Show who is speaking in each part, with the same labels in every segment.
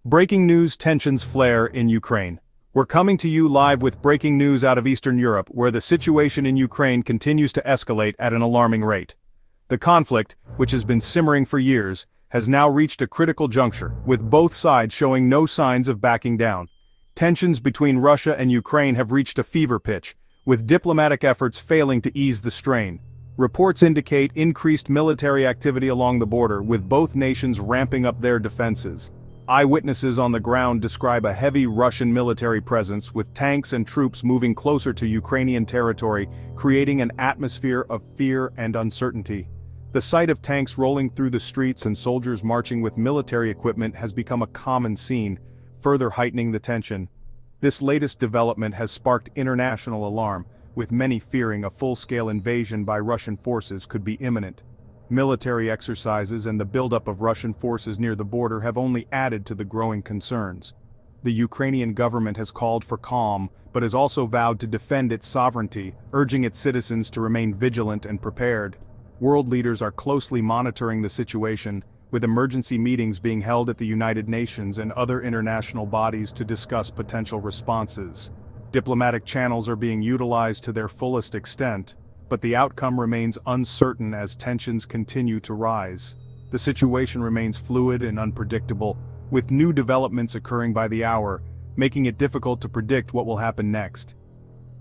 Speaker 1: Breaking news: tensions flare in Ukraine. We're coming to you live with breaking news out of Eastern Europe, where the situation in Ukraine continues to escalate at an alarming rate. The conflict, which has been simmering for years, has now reached a critical juncture, with both sides showing no signs of backing down. Tensions between Russia and Ukraine have reached a fever pitch, with diplomatic efforts failing to ease the strain. Reports indicate increased military activity along the border, with both nations ramping up their defenses. Eyewitnesses on the ground describe a heavy Russian military presence, with tanks and troops moving closer to Ukrainian territory, creating an atmosphere of fear and uncertainty. The sight of tanks rolling through the streets and soldiers marching with military equipment has become a common scene, further heightening the tension. This latest development has sparked international alarm, with many fearing a full-scale invasion by Russian forces could be imminent. Military exercises and the buildup of Russian forces near the border have only added to the growing concerns. The Ukrainian government has called for calm, but has also vowed to defend its sovereignty, urging its citizens to remain vigilant and prepared. World leaders are closely monitoring the situation, with emergency meetings being held at the United Nations and other international bodies to discuss potential responses. Diplomatic channels are being utilized to their fullest extent, but the outcome remains uncertain as tensions continue to rise. The situation remains fluid and unpredictable, with new developments occurring by the hour, making it difficult to predict what will happen next.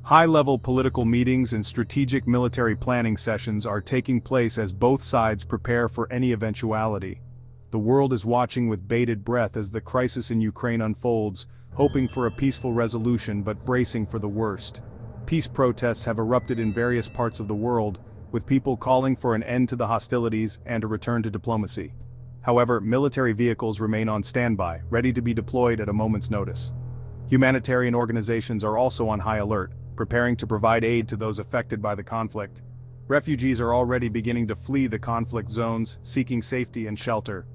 Speaker 1: High-level political meetings and strategic military planning sessions are taking place as both sides prepare for any eventuality. The world is watching with bated breath as the crisis in Ukraine unfolds, hoping for a peaceful resolution but bracing for the worst. Peace protests have erupted in various parts of the world, with people calling for an end to the hostilities and a return to diplomacy. However, military vehicles remain on standby, ready to be deployed at a moment's notice. Humanitarian organizations are also on high alert, preparing to provide aid to those affected by the conflict. Refugees are already beginning to flee the conflict zones, seeking safety and shelter.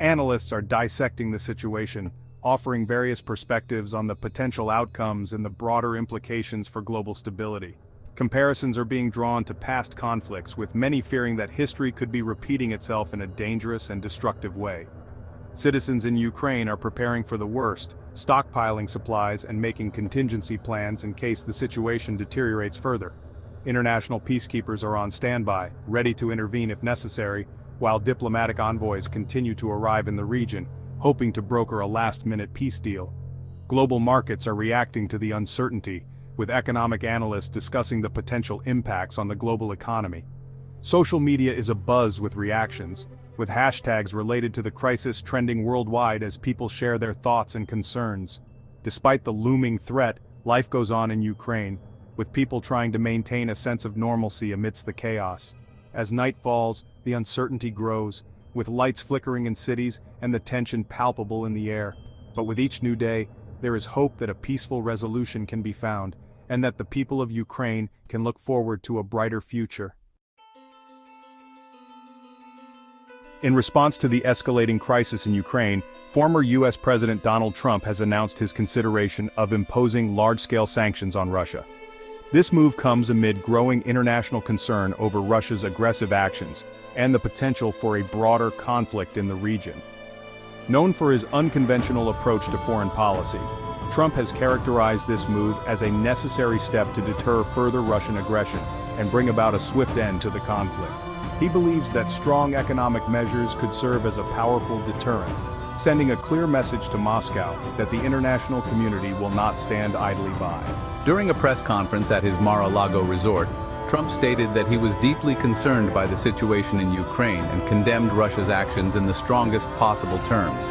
Speaker 1: Analysts are dissecting the situation, offering various perspectives on the potential outcomes and the broader implications for global stability. Comparisons are being drawn to past conflicts, with many fearing that history could be repeating itself in a dangerous and destructive way. Citizens in Ukraine are preparing for the worst, stockpiling supplies and making contingency plans in case the situation deteriorates further. International peacekeepers are on standby, ready to intervene if necessary, while diplomatic envoys continue to arrive in the region, hoping to broker a last-minute peace deal. Global markets are reacting to the uncertainty, with economic analysts discussing the potential impacts on the global economy. Social media is abuzz with reactions, with hashtags related to the crisis trending worldwide as people share their thoughts and concerns. Despite the looming threat, life goes on in Ukraine, with people trying to maintain a sense of normalcy amidst the chaos. As night falls, the uncertainty grows, with lights flickering in cities and the tension palpable in the air. But with each new day, there is hope that a peaceful resolution can be found, and that the people of Ukraine can look forward to a brighter future. In response to the escalating crisis in Ukraine, former U.S. President Donald Trump has announced his consideration of imposing large-scale sanctions on Russia. This move comes amid growing international concern over Russia's aggressive actions and the potential for a broader conflict in the region. Known for his unconventional approach to foreign policy, Trump has characterized this move as a necessary step to deter further Russian aggression and bring about a swift end to the conflict. He believes that strong economic measures could serve as a powerful deterrent, sending a clear message to Moscow that the international community will not stand idly by.
Speaker 2: During a press conference at his Mar-a-Lago resort, Trump stated that he was deeply concerned by the situation in Ukraine and condemned Russia's actions in the strongest possible terms.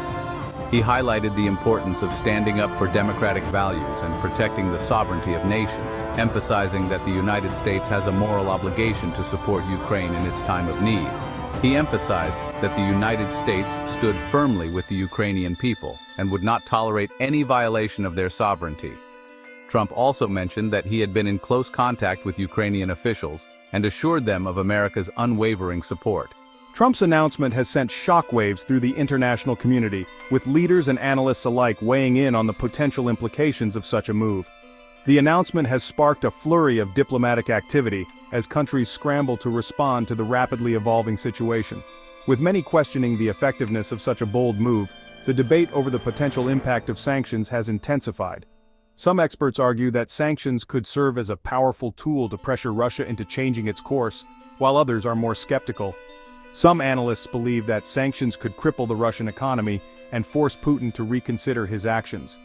Speaker 2: He highlighted the importance of standing up for democratic values and protecting the sovereignty of nations, emphasizing that the United States has a moral obligation to support Ukraine in its time of need. He emphasized that the United States stood firmly with the Ukrainian people and would not tolerate any violation of their sovereignty. Trump also mentioned that he had been in close contact with Ukrainian officials and assured them of America's unwavering support.
Speaker 1: Trump's announcement has sent shockwaves through the international community, with leaders and analysts alike weighing in on the potential implications of such a move. The announcement has sparked a flurry of diplomatic activity as countries scramble to respond to the rapidly evolving situation. With many questioning the effectiveness of such a bold move, The debate over the potential impact of sanctions has intensified. Some experts argue that sanctions could serve as a powerful tool to pressure Russia into changing its course, while others are more skeptical. Some analysts believe that sanctions could cripple the Russian economy and force Putin to reconsider his actions.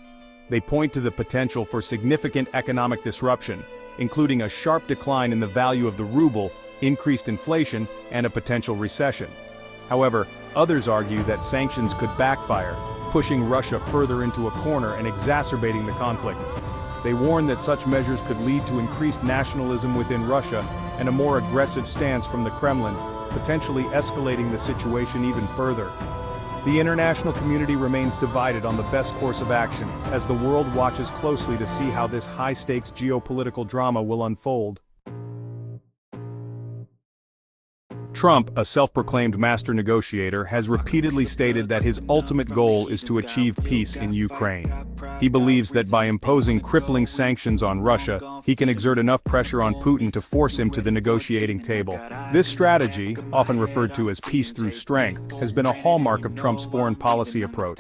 Speaker 1: They point to the potential for significant economic disruption, including a sharp decline in the value of the ruble, increased inflation, and a potential recession. However, others argue that sanctions could backfire, pushing Russia further into a corner and exacerbating the conflict. They warn that such measures could lead to increased nationalism within Russia and a more aggressive stance from the Kremlin, potentially escalating the situation even further. The international community remains divided on the best course of action, as the world watches closely to see how this high-stakes geopolitical drama will unfold. Trump, a self-proclaimed master negotiator, has repeatedly stated that his ultimate goal is to achieve peace in Ukraine. He believes that by imposing crippling sanctions on Russia, he can exert enough pressure on Putin to force him to the negotiating table. This strategy, often referred to as peace through strength, has been a hallmark of Trump's foreign policy approach.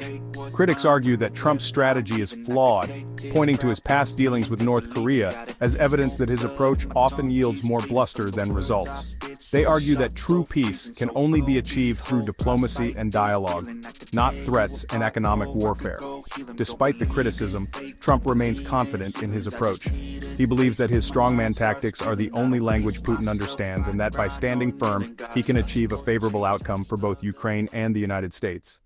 Speaker 1: Critics argue that Trump's strategy is flawed, pointing to his past dealings with North Korea as evidence that his approach often yields more bluster than results. They argue that true peace can only be achieved through diplomacy and dialogue, not threats and economic warfare. Despite the criticism, Trump remains confident in his approach. He believes that his strongman tactics are the only language Putin understands and that by standing firm, he can achieve a favorable outcome for both Ukraine and the United States.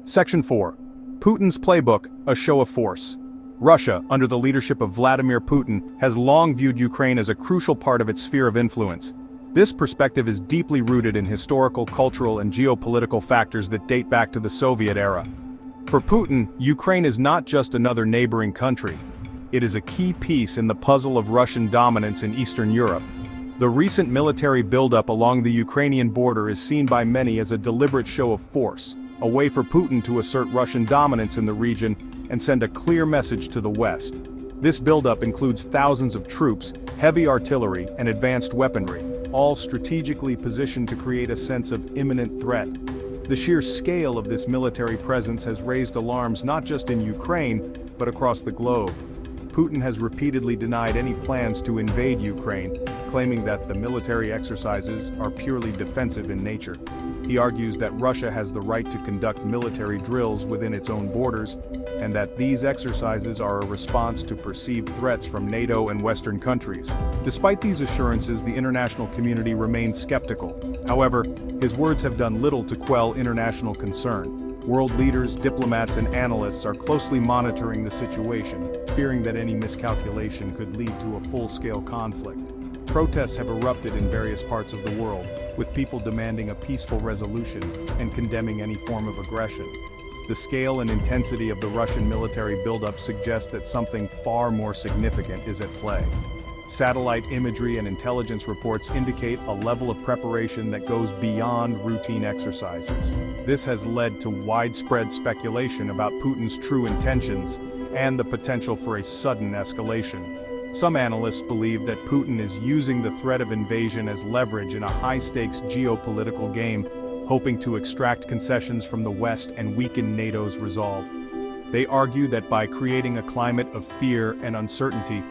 Speaker 1: Section 4. Putin's Playbook, a show of force. Russia, under the leadership of Vladimir Putin, has long viewed Ukraine as a crucial part of its sphere of influence. This perspective is deeply rooted in historical, cultural, and geopolitical factors that date back to the Soviet era. For Putin, Ukraine is not just another neighboring country. It is a key piece in the puzzle of Russian dominance in Eastern Europe. The recent military buildup along the Ukrainian border is seen by many as a deliberate show of force, a way for Putin to assert Russian dominance in the region and send a clear message to the West. This buildup includes thousands of troops, heavy artillery, and advanced weaponry, all strategically positioned to create a sense of imminent threat. The sheer scale of this military presence has raised alarms not just in Ukraine, but across the globe. Putin has repeatedly denied any plans to invade Ukraine, claiming that the military exercises are purely defensive in nature. He argues that Russia has the right to conduct military drills within its own borders, and that these exercises are a response to perceived threats from NATO and Western countries. Despite these assurances, the international community remains skeptical. However, his words have done little to quell international concern. World leaders, diplomats, and analysts are closely monitoring the situation, fearing that any miscalculation could lead to a full-scale conflict. Protests have erupted in various parts of the world, with people demanding a peaceful resolution and condemning any form of aggression. The scale and intensity of the Russian military buildup suggests that something far more significant is at play. Satellite imagery and intelligence reports indicate a level of preparation that goes beyond routine exercises. This has led to widespread speculation about Putin's true intentions and the potential for a sudden escalation. Some analysts believe that Putin is using the threat of invasion as leverage in a high-stakes geopolitical game, hoping to extract concessions from the West and weaken NATO's resolve. They argue that by creating a climate of fear and uncertainty,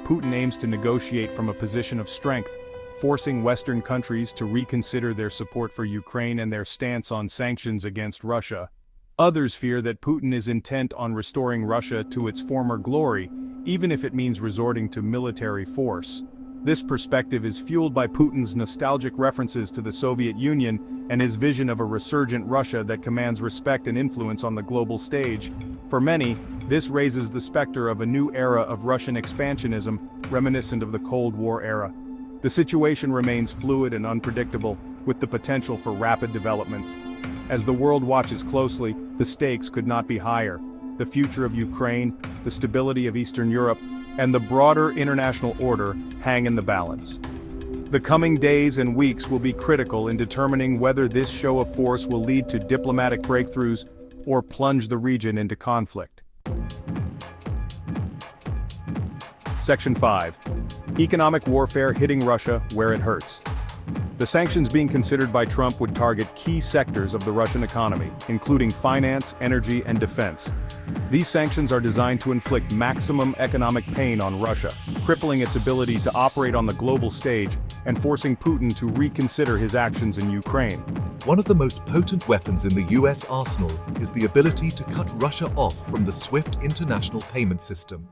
Speaker 1: Putin aims to negotiate from a position of strength, forcing Western countries to reconsider their support for Ukraine and their stance on sanctions against Russia. Others fear that Putin is intent on restoring Russia to its former glory, even if it means resorting to military force. This perspective is fueled by Putin's nostalgic references to the Soviet Union and his vision of a resurgent Russia that commands respect and influence on the global stage. For many, this raises the specter of a new era of Russian expansionism, reminiscent of the Cold War era. The situation remains fluid and unpredictable, with the potential for rapid developments. As the world watches closely, the stakes could not be higher. The future of Ukraine, the stability of Eastern Europe, and the broader international order hang in the balance. The coming days and weeks will be critical in determining whether this show of force will lead to diplomatic breakthroughs or plunge the region into conflict. Section 5. Economic warfare hitting Russia where it hurts. The sanctions being considered by Trump would target key sectors of the Russian economy, including finance, energy, and defense. These sanctions are designed to inflict maximum economic pain on Russia, crippling its ability to operate on the global stage and forcing Putin to reconsider his actions in Ukraine.
Speaker 3: One of the most potent weapons in the US arsenal is the ability to cut Russia off from the SWIFT international payment system.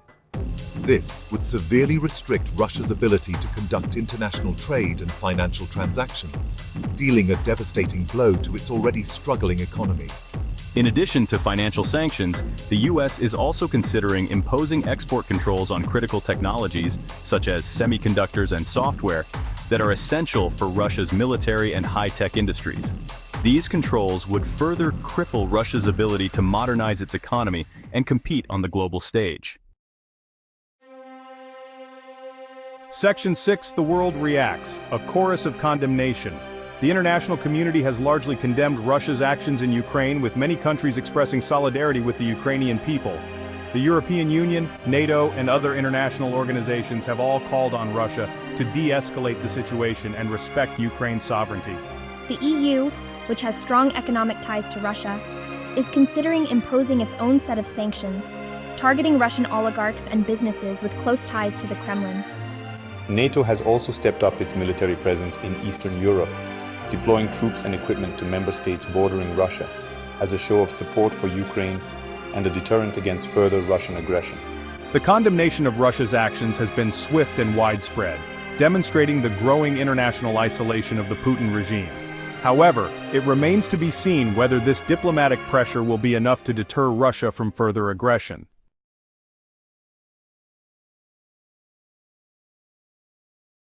Speaker 3: This would severely restrict Russia's ability to conduct international trade and financial transactions, dealing a devastating blow to its already struggling economy.
Speaker 4: In addition to financial sanctions, the US is also considering imposing export controls on critical technologies, such as semiconductors and software, that are essential for Russia's military and high-tech industries. These controls would further cripple Russia's ability to modernize its economy and compete on the global stage.
Speaker 1: Section 6. The world reacts, a chorus of condemnation. The international community has largely condemned Russia's actions in Ukraine, with many countries expressing solidarity with the Ukrainian people. The European Union, NATO, and other international organizations have all called on Russia to de-escalate the situation and respect Ukraine's sovereignty.
Speaker 5: The EU, which has strong economic ties to Russia, is considering imposing its own set of sanctions, targeting Russian oligarchs and businesses with close ties to the Kremlin.
Speaker 6: NATO has also stepped up its military presence in Eastern Europe, deploying troops and equipment to member states bordering Russia as a show of support for Ukraine and a deterrent against further Russian aggression.
Speaker 1: The condemnation of Russia's actions has been swift and widespread, demonstrating the growing international isolation of the Putin regime. However, it remains to be seen whether this diplomatic pressure will be enough to deter Russia from further aggression.